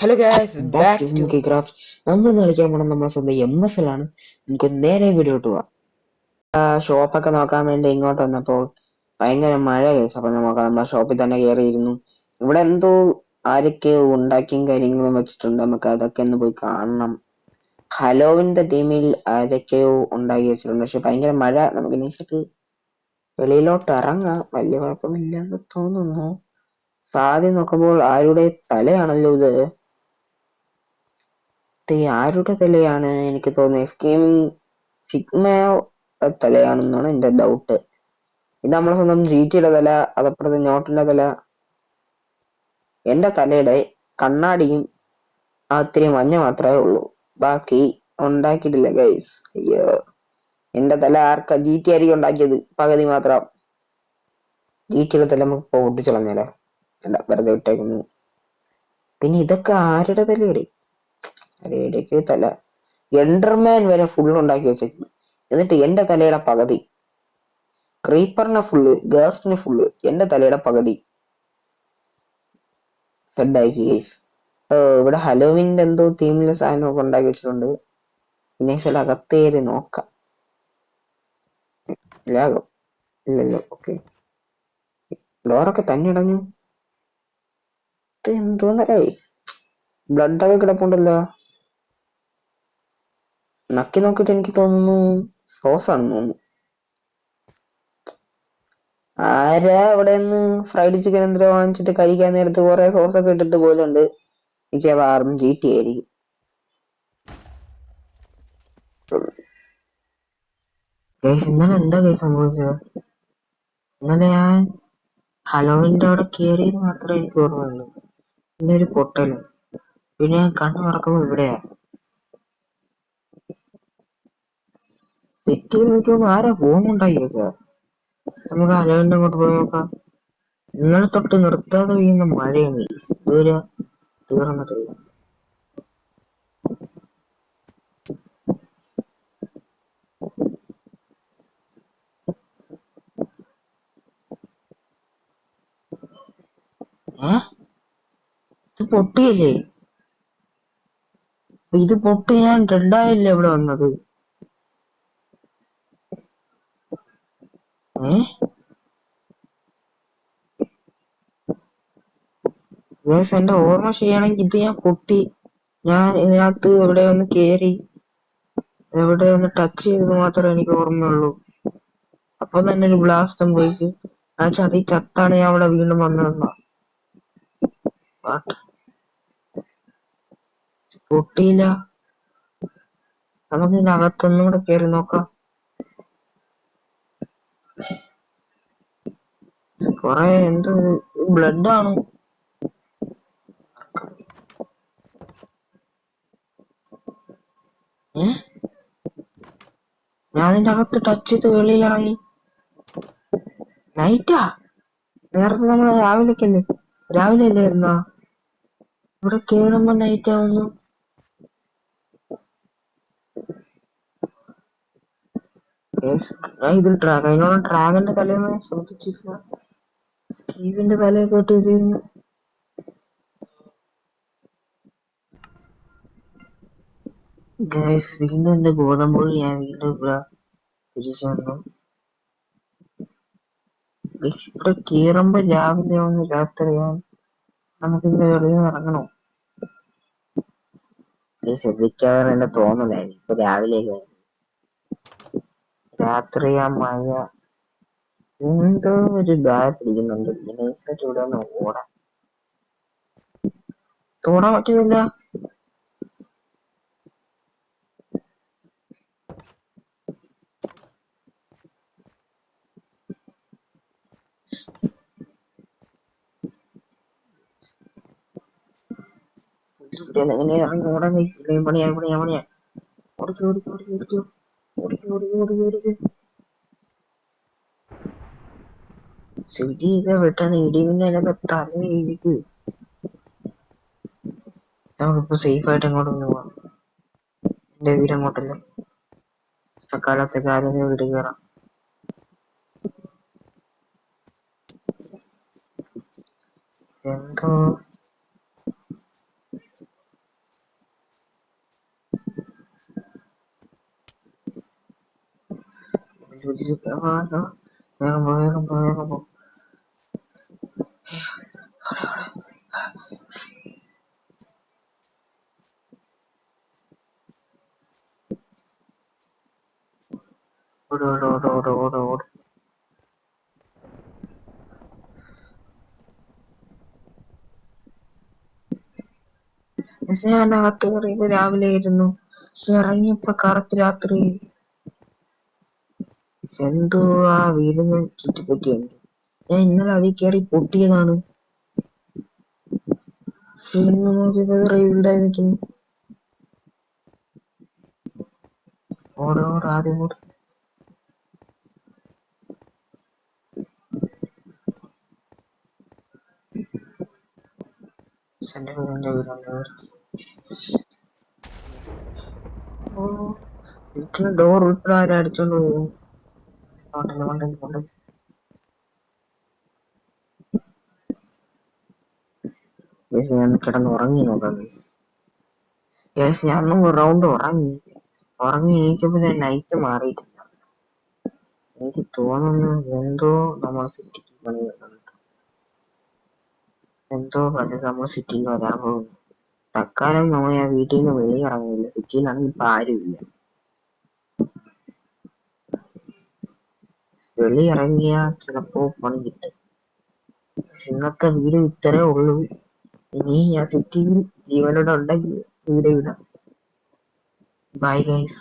Hello guys back to back to Smoky Craft. നമ്മൾ ഇന്ന് കളിക്കാൻ പോണത് നമ്മളെ സ്വന്തം MSL ആണ്. നമുക്ക് നേരെ വീഡിയോട്ട് പോവാം. ഷോപ്പൊക്കെ നോക്കാൻ വേണ്ടി ഇങ്ങോട്ട് വന്നപ്പോൾ ഭയങ്കര മഴ കേസ്. അപ്പൊ നമുക്ക് നമ്മുടെ ഷോപ്പിൽ തന്നെ കയറിയിരുന്നു. ഇവിടെ എന്തോ ആരൊക്കെ ഉണ്ടാക്കിയും കാര്യങ്ങളും വെച്ചിട്ടുണ്ട്. നമുക്ക് അതൊക്കെ ഒന്ന് പോയി കാണണം. ഹലോവിന്റെ ടീമിൽ ആരൊക്കെയോ ഉണ്ടാക്കി വെച്ചിട്ടുണ്ട്. പക്ഷെ ഭയങ്കര മഴ. നമുക്ക് നെക്സ്റ്റ് വെളിയിലോട്ട് ഇറങ്ങാം. വലിയ കുഴപ്പമില്ലെന്ന് തോന്നുന്നു. സാധ്യത നോക്കുമ്പോൾ ആരുടെ തലയാണല്ലോ ഇത്. ആരുടെ തലയാണ്? എനിക്ക് തോന്നുന്നു എഫ് ഗെയിമിംഗ് സിഗ്മയോ തലയാണെന്നാണ് എന്റെ ഡൗട്ട്. ഇത് നമ്മളെ സ്വന്തം GTയുടെ തല, അതപ്പുറത്ത് നോട്ടിന്റെ തല. എന്റെ തലയുടെ കണ്ണാടിയും ആ ഇത്തിരി മഞ്ഞ മാത്രമേ ഉള്ളൂ. ബാക്കി ഉണ്ടാക്കിയിട്ടില്ല ഗൈസ്. അയ്യോ, എന്റെ തല ആർക്കാ? GT ആയിരിക്കും ഉണ്ടാക്കിയത്. പകുതി മാത്രം. GTയുടെ തല നമുക്ക് പൊട്ടിച്ചു കളഞ്ഞാലോ? അല്ല, വെറുതെ വിട്ടേക്കുന്നു. പിന്നെ ഇതൊക്കെ ആരുടെ തലയുടെ? ആരുടെയൊക്കെ തല? എൻഡർമാൻ വരെ ഫുൾ ഉണ്ടാക്കി വെച്ചേക്കുന്നു. എന്നിട്ട് എന്റെ തലയുടെ പകുതി. ക്രീപ്പറിനെ ഫുള്ള്, ഗേസ്റ്റിന് ഫുള്ള്, എന്റെ തലയുടെ പകുതി സെഡാക്കി ഗൈസ്. ഇവിടെ ഹലോവിന്റെ എന്തോ തീമിലെ സാധനമൊക്കെ ഉണ്ടാക്കി വെച്ചിട്ടുണ്ട്. പിന്നെ ചില അകത്തേറി നോക്കാം. ലാഗോ ഇല്ലല്ലോ. ഓക്കെ, ഡോറൊക്കെ തന്നെ അടഞ്ഞു. ഇത് എന്തോന്നരായി? ബ്ലഡൊക്കെ കിടപ്പുണ്ടല്ലോ. നക്കി നോക്കിയിട്ട് എനിക്ക് തോന്നുന്നു സോസ് ആണെന്ന് തോന്നുന്നു. ആരാ അവിടെ നിന്ന് ഫ്രൈഡ് ചിക്കൻ എന്തോ വാങ്ങിച്ചിട്ട് കഴിക്കാൻ നേരത്ത് കുറെ സോസൊക്കെ ഇട്ടിട്ട് പോലുണ്ട്. മിക്കവാറും GT ആയിരിക്കും. ഇന്നലെ എന്താ കേസ് സംഭവിച്ചത്? ഇന്നലെ ഞാൻ ഹലോവിന്റെ അവിടെ കയറിയത് മാത്രമേ എനിക്ക് ഓർമ്മയുള്ളൂ. പിന്നെ ഒരു പൊട്ടല്. പിന്നെ ഞാൻ കണ്ണു തുറക്കുമ്പോൾ ഇവിടെയാ. സെറ്റ് നോക്കുമ്പോ ആരാ പോകുന്നുണ്ടായി ചോദിച്ചാ. നമുക്ക് ഹലോവിന്റെ അങ്ങോട്ട് പോയി നോക്കാം. ഇന്നലെ തൊട്ട് നിർത്താതെ പെയ്യുന്ന മഴയാണ്. ഇതുവരെ തീർന്നിട്ടില്ല. ഇത് പൊട്ടിയല്ലേ? ഇത് പൊട്ടി ഞാൻ റെഡായല്ലേ ഇവിടെ വന്നത്? എന്റെ ഓർമ്മ ശരിയാണെങ്കിൽ ഇത് ഞാൻ പൊട്ടി. ഞാൻ ഇതിനകത്ത് എവിടെ ഒന്ന് കേറി, എവിടെ ഒന്ന് ടച്ച് ചെയ്തത് മാത്രമേ എനിക്ക് ഓർമ്മയുള്ളൂ. അപ്പൊ തന്നെ ഒരു ബ്ലാസ്റ്റും പോയി. ആ ചതി ചത്താണ് ഞാൻ അവിടെ വീണ്ടും വന്നതെന്ന. പൊട്ടിയില്ല. നമുക്ക് ഇതിനകത്തൊന്നും കൂടെ കേറി നോക്കാം. കൊറേ എന്ത് ബ്ലഡ് ആണ്. ഞാൻ അതിന്റെ അകത്ത് ടച്ച് ചെയ്ത് വെളിയിലിറങ്ങി. നൈറ്റാ? നേരത്തെ നമ്മള് രാവിലെ അല്ലായിരുന്നാ? ഇവിടെ കേറുമ്പോ നൈറ്റ് ആവുന്നു. ഞാൻ ഇതിൽ ഡ്രാഗന്റെ തലയൊന്നും ശ്രദ്ധിച്ചില്ല. സ്റ്റീവിന്റെ തലയൊക്കെ ഇട്ട് വെച്ചിരുന്നു. ഗൈസ്, വീണ്ടും എന്റെ ബോധം പോയി. ഞാൻ വീണ്ടും ഇവിടെ തിരിച്ചു വന്നു. ഇവിടെ കേറുമ്പോ രാവിലെ ആവുന്നു, രാത്രിയാവും. നമുക്കിങ്ങനെ വെളിയിൽ ഇറങ്ങണോ? ശ്രദ്ധിക്കാതെ എന്നെ തോന്നലായി. ഇപ്പൊ രാവിലെ രാത്രിയാ, മഴ, എന്തോ ഒരു ബാഗ് പിടിക്കുന്നുണ്ട്. നൈസായിട്ട് ഇവിടെ ഒന്ന് ഓടാൻ പറ്റുന്നില്ല. എങ്ങനെ ഇറങ്ങി ഓടാൻ കഴിച്ചില്ല. പണിയാ. ഓടിക്കോ. ചെടിയൊക്കെ വെട്ടാൻ ഇടിമിന്നലൊക്കെ തലയിലേക്ക്. നമുക്കിപ്പോ സേഫ് ആയിട്ട് അങ്ങോട്ട് പോവാം. എന്റെ വീട് അങ്ങോട്ടല്ലേ. തക്കാലത്തേക്ക് ആരെങ്കിലും വീട് കയറാം. എന്തോ വേഗം പോ വേഗം പോ വേഗം പോ. ഓട് ഓട് ഓട് ഓട് ഓട് ഓട്. ഞാൻ അകത്ത് കയറിയപ്പോ രാവിലെ ആയിരുന്നു, പക്ഷെ ഇറങ്ങിയപ്പോ കറുത്ത് രാത്രി. എന്തോ ആ വീടിന് ചുറ്റിപ്പറ്റിയുണ്ട്. ഞാൻ ഇന്നലെ അതിൽ കയറി പൊട്ടിയതാണ്. പക്ഷെ ഇന്ന് നോക്കിയപ്പോ റെയിൽഡായി നിൽക്കുന്നു. ഓട് ഓട് ആദ്യം ഓട്. എന്റെ വീടിന്റെ വീടുണ്ട്. ഓ വീട്ടിലെ ഡോർ ഉൾപ്പെടെ ആരും അടിച്ചോണ്ട് പോകും. ഞാൻ കിടന്ന് ഉറങ്ങി നോക്കാം. ഞാൻ റൗണ്ട് ഉറങ്ങി എണീച്ചപ്പോ ഞാൻ ലൈറ്റ് മാറിയിട്ടില്ല. എനിക്ക് തോന്നുന്നു എന്തോ നമ്മൾ സിറ്റിക്ക് പണി വരുന്നുണ്ട്. എന്തോ അത് നമ്മൾ സിറ്റിയിൽ വരാൻ പോകുന്നു. തൽക്കാലം നമ്മൾ ഞാൻ വീട്ടിൽ നിന്ന് വെളിയിറങ്ങിയില്ല. സിറ്റിയിലാണെങ്കിൽ ഇപ്പൊ ആരുമില്ല. വെളിയിറങ്ങിയ ചിലപ്പോ പണി കിട്ടും. ഇന്നത്തെ വീഡിയോ ഇത്രേ ഉള്ളൂ. ഇനി ഞാൻ സിറ്റിയിൽ ജീവനോടെ ഉണ്ടെങ്കിൽ വീഡിയോ ഇടാം. Bye guys.